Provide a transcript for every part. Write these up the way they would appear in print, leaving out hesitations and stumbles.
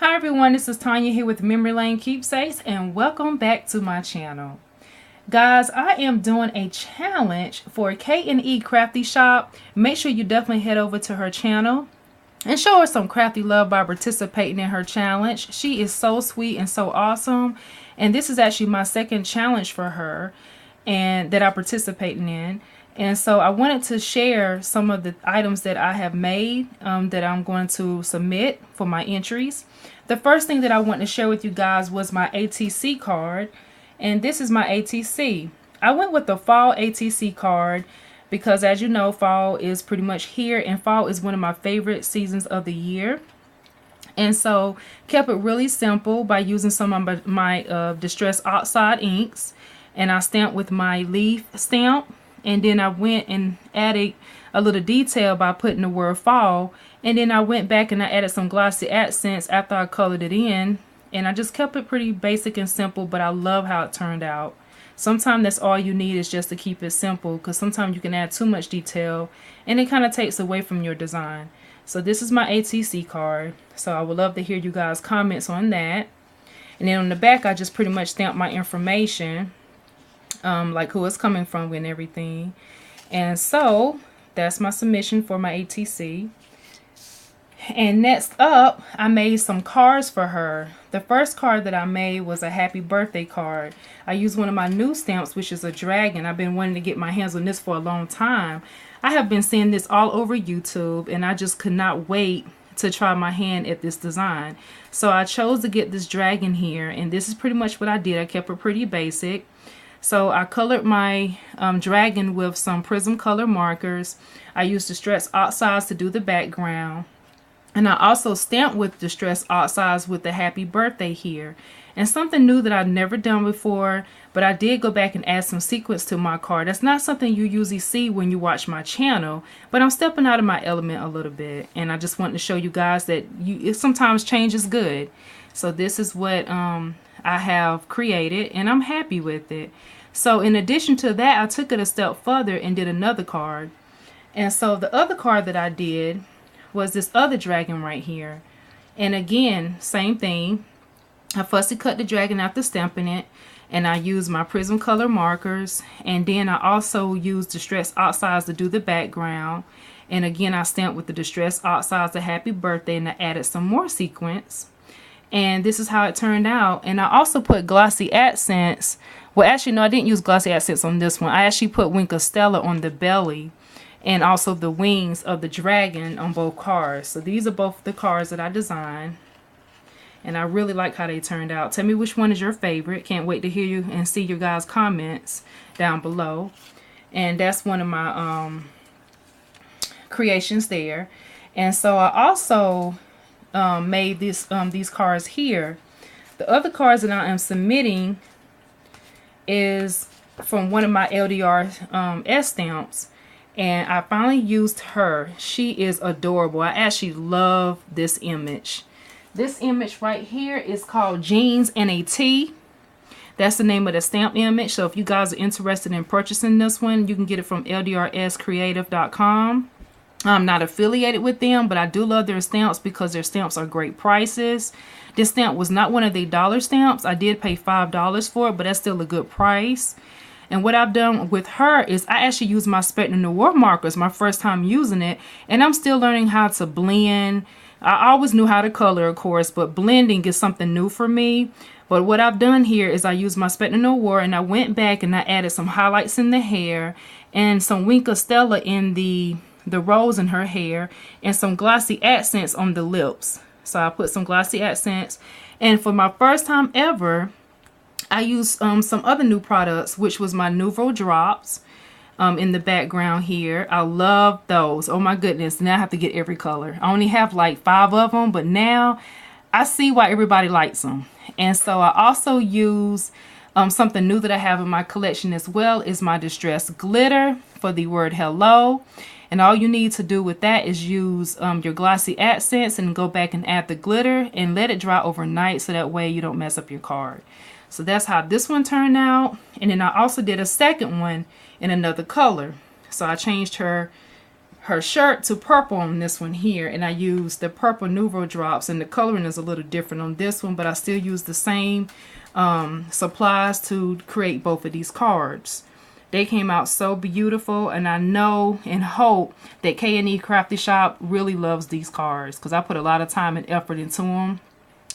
Hi everyone, this is Tanya here with Memory Lane Keepsakes, and welcome back to my channel. Guys, I am doing a challenge for K&E Crafty Shop. Make sure you definitely head over to her channel and show her some crafty love by participating in her challenge. She is so sweet and so awesome, and this is actually my second challenge for her and that I'm participating in. And so I wanted to share some of the items that I have made that I'm going to submit for my entries. The first thing that I want to share with you guys was my ATC card, and this is my ATC. I went with the fall ATC card because, as you know, fall is pretty much here, and fall is one of my favorite seasons of the year. And so kept it really simple by using some of my Distress Oxide inks, and I stamped with my leaf stamp. And then I went and added a little detail by putting the word fall. And then I went back and I added some glossy accents after I colored it in. And I just kept it pretty basic and simple, but I love how it turned out. Sometimes that's all you need, is just to keep it simple, because sometimes you can add too much detail and it kind of takes away from your design. So this is my ATC card. So I would love to hear you guys' comments on that. And then on the back, I just pretty much stamped my information. Like who it's coming from and everything. And so that's my submission for my ATC. And next up, I made some cards for her. The first card that I made was a happy birthday card. I used one of my new stamps, which is a dragon. I've been wanting to get my hands on this for a long time. I have been seeing this all over YouTube, and I just could not wait to try my hand at this design. So I chose to get this dragon here, and this is pretty much what I did. I kept it pretty basic. So I colored my dragon with some prism color markers. I used Distress Oxides to do the background. And I also stamped with Distress Oxides with the happy birthday here. And something new that I've never done before, but I did go back and add some sequins to my card. That's not something you usually see when you watch my channel, but I'm stepping out of my element a little bit. And I just wanted to show you guys that sometimes change is good. So this is what I have created, and I'm happy with it. So in addition to that, I took it a step further and did another card. And so the other card that I did was this other dragon right here. And again, same thing. I fussy cut the dragon after stamping it, and I used my prism color markers, and then I also used Distress Oxides to do the background. And again, I stamped with the Distress Oxides a happy birthday, and I added some more sequins. And this is how it turned out. And I also put glossy accents. Well, actually, no, I didn't use glossy accents on this one. I actually put Wink of Stella on the belly and also the wings of the dragon on both cards. So these are both the cards that I designed. And I really like how they turned out. Tell me which one is your favorite. Can't wait to hear you and see your guys' comments down below. And that's one of my creations there. And so I also made these cards here. The other cards that I am submitting is from one of my LDR S stamps, and I finally used her. She is adorable. I actually love this image. This image right here is called Jeans and a Tee. That's the name of the stamp image. So if you guys are interested in purchasing this one, you can get it from ldrscreative.com. I'm not affiliated with them, but I do love their stamps because their stamps are great prices. This stamp was not one of the dollar stamps. I did pay $5 for it, but that's still a good price. And what I've done with her is I actually used my Spectrum Noir markers, my first time using it, and I'm still learning how to blend. I always knew how to color, of course, but blending is something new for me. But what I've done here is I used my Spectrum Noir, and I went back and I added some highlights in the hair and some Wink of Stella in the rose in her hair, and some glossy accents on the lips. So I put some glossy accents. And for my first time ever, I used some other new products, which was my Nouveau drops in the background here. I love those. Oh my goodness, now I have to get every color. I only have like 5 of them, but now I see why everybody likes them. And so I also use something new that I have in my collection as well, is my Distress glitter for the word hello. And all you need to do with that is use your glossy accents and go back and add the glitter and let it dry overnight, so that way you don't mess up your card. So that's how this one turned out. And then I also did a second one in another color. So I changed her her shirt to purple on this one here, and I used the purple Nuvo drops, and the coloring is a little different on this one, but I still use the same supplies to create both of these cards. They came out so beautiful, and I know and hope that K&E Crafty Shop really loves these cards because I put a lot of time and effort into them,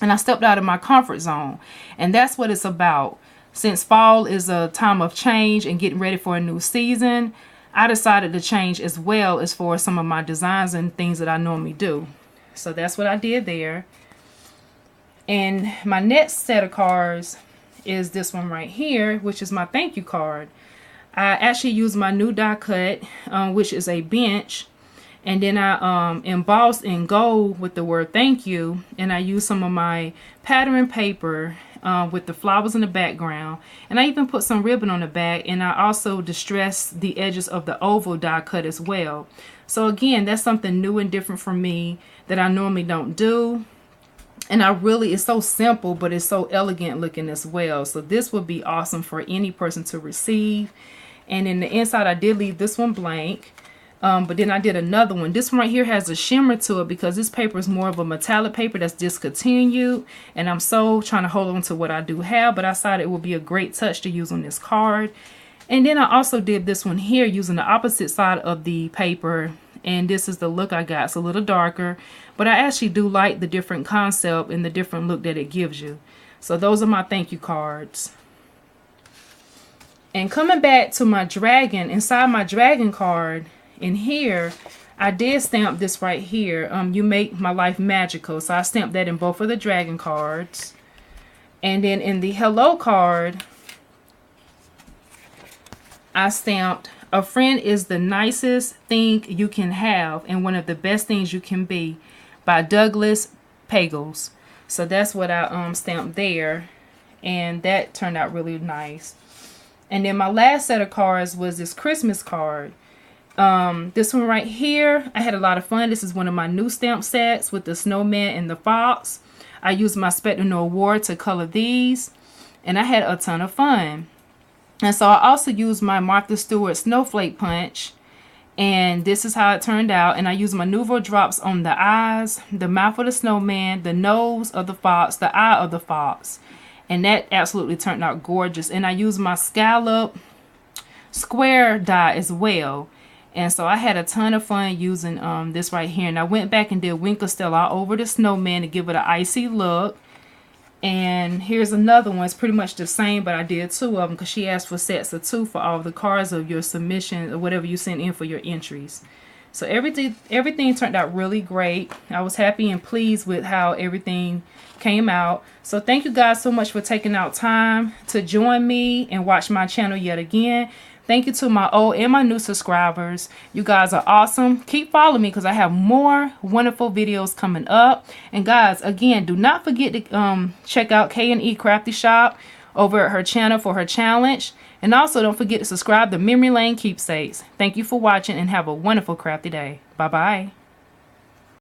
and I stepped out of my comfort zone, and that's what it's about. Since fall is a time of change and getting ready for a new season, I decided to change as well as for some of my designs and things that I normally do. So that's what I did there. And my next set of cards is this one right here, which is my thank you card. I actually used my new die cut, which is a bench. And then I embossed in gold with the word thank you. And I used some of my pattern paper with the flowers in the background. And I even put some ribbon on the back. And I also distressed the edges of the oval die cut as well. So again, that's something new and different for me that I normally don't do. And it's so simple, but it's so elegant looking as well. So this would be awesome for any person to receive. And in the inside, I did leave this one blank. But then I did another one. This one right here has a shimmer to it because this paper is more of a metallic paper that's discontinued. And I'm so trying to hold on to what I do have. But I decided it would be a great touch to use on this card. And then I also did this one here using the opposite side of the paper. And this is the look I got. It's a little darker. But I actually do like the different concept and the different look that it gives you. So those are my thank you cards. And coming back to my dragon, inside my dragon card, in here, I did stamp this right here. You make my life magical. So I stamped that in both of the dragon cards. And then in the hello card, I stamped, a friend is the nicest thing you can have and one of the best things you can be, by Douglas Pagels. So that's what I stamped there. And that turned out really nice. And then my last set of cards was this Christmas card. This one right here, I had a lot of fun. This is one of my new stamp sets with the snowman and the fox. I used my Spectrum Award to color these, and I had a ton of fun. And so I also used my Martha Stewart Snowflake Punch, and this is how it turned out. And I used my Nuvo drops on the eyes, the mouth of the snowman, the nose of the fox, the eye of the fox, and that absolutely turned out gorgeous. And I used my scallop square die as well. And so I had a ton of fun using this right here. And I went back and did Winkle all over the snowman to give it an icy look. And here's another one. It's pretty much the same, but I did two of them because she asked for sets of 2 for all the cards of your submission or whatever you send in for your entries. So everything turned out really great. I was happy and pleased with how everything came out. So thank you guys so much for taking out time to join me and watch my channel yet again. Thank you to my old and my new subscribers. You guys are awesome. Keep following me because I have more wonderful videos coming up. And guys, again, do not forget to check out K&E Crafty Shop over at her channel for her challenge. And also don't forget to subscribe to Memory Lane Keepsakes. Thank you for watching and have a wonderful crafty day. Bye-bye.